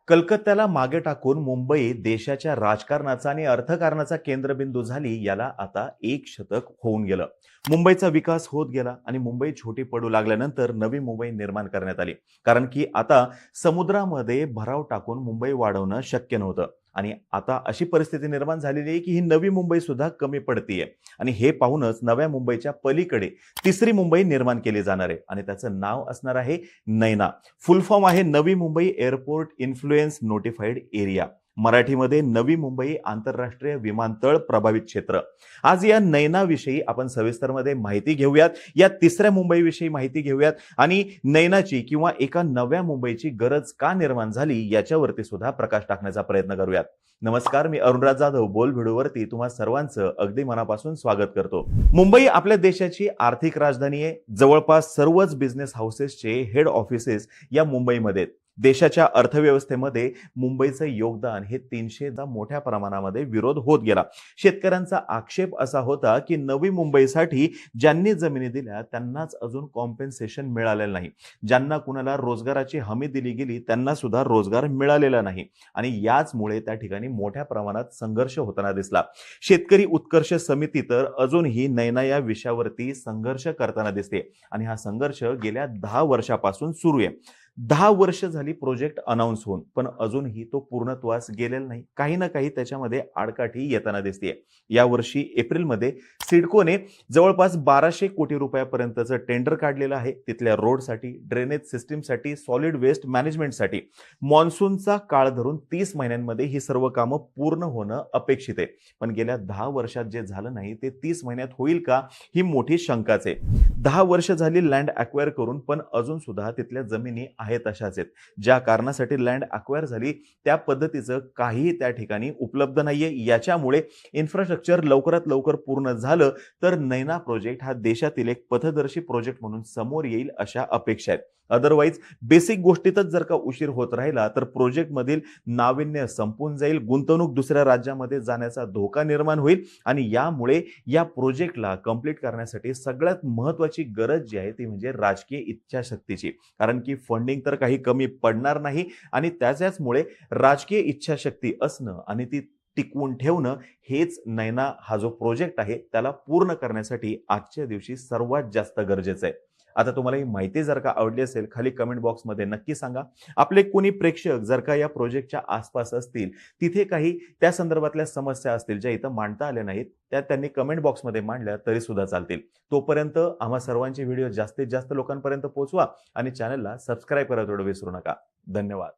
कलकत्त्याला मागे टाकून मुंबई देशाच्या राजकारणाचा आणि अर्थकारणाचा केंद्रबिंदू झाली याला आता एक शतक होऊन गेलं. मुंबईचा विकास होत गेला आणि मुंबई छोटी पडू लागल्यानंतर नवी मुंबई निर्माण करण्यात आली. कारण की आता समुद्रामध्ये भराव टाकून मुंबई वाढवणं शक्य नव्हतं. आणि आता अशी परिस्थिती निर्माण झालेली आहे की ही नवी मुंबई सुद्धा कमी पडतीये. आणि हे पाहूनच नव्या मुंबईच्या पलीकडे तिसरी मुंबई निर्माण केली जाणार आहे आणि त्याचं नाव असणार आहे नैना. फुल फॉर्म आहे Navi Mumbai airport influence notified area. मराठीमध्ये नवी मुंबई आंतरराष्ट्रीय विमानतळ प्रभावित क्षेत्र. आज या नैनाविषयी आपण सविस्तरमध्ये माहिती घेऊयात. या तिसऱ्या मुंबईविषयी माहिती घेऊयात आणि नैनाची किंवा एका नव्या मुंबईची गरज का निर्माण झाली याच्यावरती सुद्धा प्रकाश टाकण्याचा प्रयत्न करूयात. नमस्कार, मी अरुणराज जाधव बोल व्हिडिओवरती तुम्हा सर्वांचं अगदी मनापासून स्वागत करतो. मुंबई आपल्या देशाची आर्थिक राजधानी आहे. जवळपास सर्वच बिझनेस हाऊसेसचे हेड ऑफिसेस या मुंबईमध्ये आहेत. देशाच्या अर्थव्यवस्थेमध्ये मुंबईचं योगदान हे 300दा मोठ्या प्रमाणामध्ये विरोध होत गेला. शेतकऱ्यांचा आक्षेप असा होता की नवी मुंबईसाठी ज्यांनी जमिनी दिल्या त्यांनाच अजून कॉम्पेन्सेशन मिळालेलं नाही. ज्यांना कुणाला रोजगाराची हमी दिली गेली त्यांना सुद्धा रोजगार मिळालेला नाही आणि याचमुळे त्या ठिकाणी मोठ्या प्रमाणात संघर्ष होताना दिसला. शेतकरी उत्कर्ष समिती तर अजूनही नैना या विषयावरती संघर्ष करताना दिसते आणि हा संघर्ष गेल्या 10 वर्षापासून सुरू आहे. 10 वर्ष झाली प्रोजेक्ट अनाऊन्स होऊन, पण अजूनही तो पूर्णत्वास गेलेला नाही. काही ना काही त्याच्यामध्ये आडकाठी येताना दिसते. यावर्षी एप्रिलमध्ये सिडकोने जवळपास 1200 कोटी रुपयापर्यंतचं टेंडर काढलेलं आहे. तिथल्या रोडसाठी, ड्रेनेज सिस्टीमसाठी, सॉलिड वेस्ट मॅनेजमेंटसाठी. मॉन्सूनचा काळ धरून 30 महिन्यांमध्ये ही सर्व कामं पूर्ण होणं अपेक्षित आहे. पण गेल्या 10 वर्षात जे झालं नाही ते 30 महिन्यात होईल का, ही मोठी शंकाच आहे. 10 वर्ष झाली लँड अक्वायर करून, पण अजून सुद्धा तिथल्या जमिनी आहेत तशाच आहेत. ज्या कारणासाठी लँड अक्वायर झाली त्या पद्धतीचं काहीही त्या ठिकाणी उपलब्ध नाहीये. याच्यामुळे इन्फ्रास्ट्रक्चर लवकरात लवकर पूर्ण झालं तर नैना प्रोजेक्ट हा देशातील एक पथदर्शी प्रोजेक्ट म्हणून समोर येईल अशा अपेक्षा आहेत. अदरवाईज बेसिक गोष्टीतच जर का उशीर होत राहिला तर प्रोजेक्ट मधील नाविन्य संपून जाईल, गुंतवणूक दुसऱ्या राज्यामध्ये जाण्याचा धोका निर्माण होईल आणि यामुळे या प्रोजेक्टला कंप्लीट करण्यासाठी सगळ्यात महत्त्वाची गरज जी आहे ती म्हणजे राजकीय इच्छाशक्तीची. कारण की फंडिंग तर काही कमी पडणार नाही आणि त्याच्याचमुळे राजकीय इच्छाशक्ती असणं आणि ती टिकवून ठेवणं हेच नैना हा जो प्रोजेक्ट आहे त्याला पूर्ण करण्यासाठी आजच्या दिवशी सर्वात जास्त गरजेचं आहे. आता तुम्हाला ही माहिती जर का आवडली असेल खाली कमेंट बॉक्समध्ये नक्की सांगा. आपले कोणी प्रेक्षक जर का या प्रोजेक्टच्या आसपास असतील, तिथे काही त्या संदर्भातल्या समस्या असतील ज्या इथं मांडता आल्या नाहीत, त्या त्यांनी कमेंट बॉक्समध्ये मांडल्या तरी सुद्धा चालतील. तोपर्यंत आम्हा सर्वांचे व्हिडिओ जास्तीत जास्त लोकांपर्यंत पोहोचवा आणि चॅनलला सबस्क्राईब करायला थोडं विसरू नका. धन्यवाद.